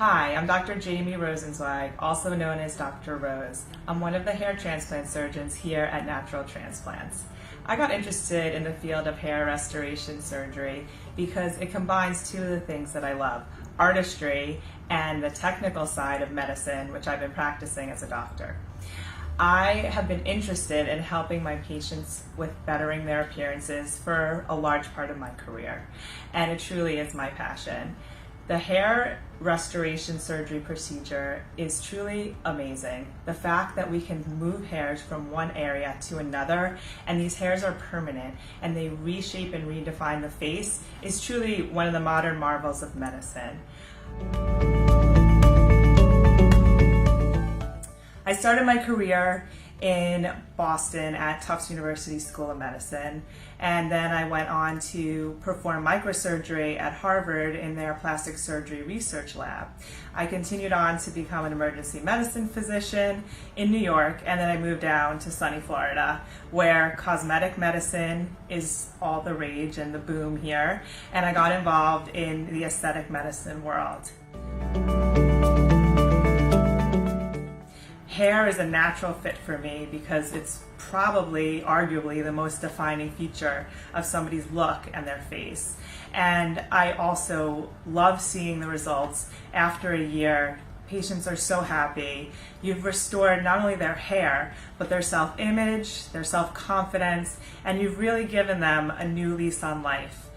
Hi, I'm Dr. Jaime Rosenzweig, also known as Dr. Rose. I'm one of the hair transplant surgeons here at Natural Transplants. I got interested in the field of hair restoration surgery because it combines two of the things that I love, artistry and the technical side of medicine, which I've been practicing as a doctor. I have been interested in helping my patients with bettering their appearances for a large part of my career, and it truly is my passion. The hair restoration surgery procedure is truly amazing. The fact that we can move hairs from one area to another, and these hairs are permanent, and they reshape and redefine the face is truly one of the modern marvels of medicine. I started my career in Boston at Tufts University School of Medicine, and then I went on to perform microsurgery at Harvard in their plastic surgery research lab. I continued on to become an emergency medicine physician in New York, and then I moved down to sunny Florida, where cosmetic medicine is all the rage and the boom here, and I got involved in the aesthetic medicine world. Hair is a natural fit for me because it's probably, arguably, the most defining feature of somebody's look and their face. And I also love seeing the results after a year. Patients are so happy. You've restored not only their hair, but their self-image, their self-confidence, and you've really given them a new lease on life.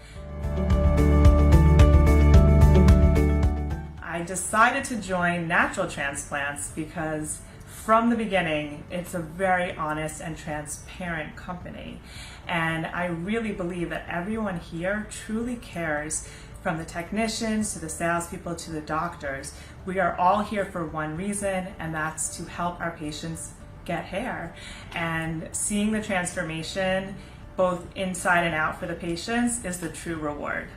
I decided to join Natural Transplants because from the beginning, it's a very honest and transparent company. And I really believe that everyone here truly cares, from the technicians to the salespeople to the doctors. We are all here for one reason, and that's to help our patients get hair. And seeing the transformation, both inside and out for the patients, is the true reward.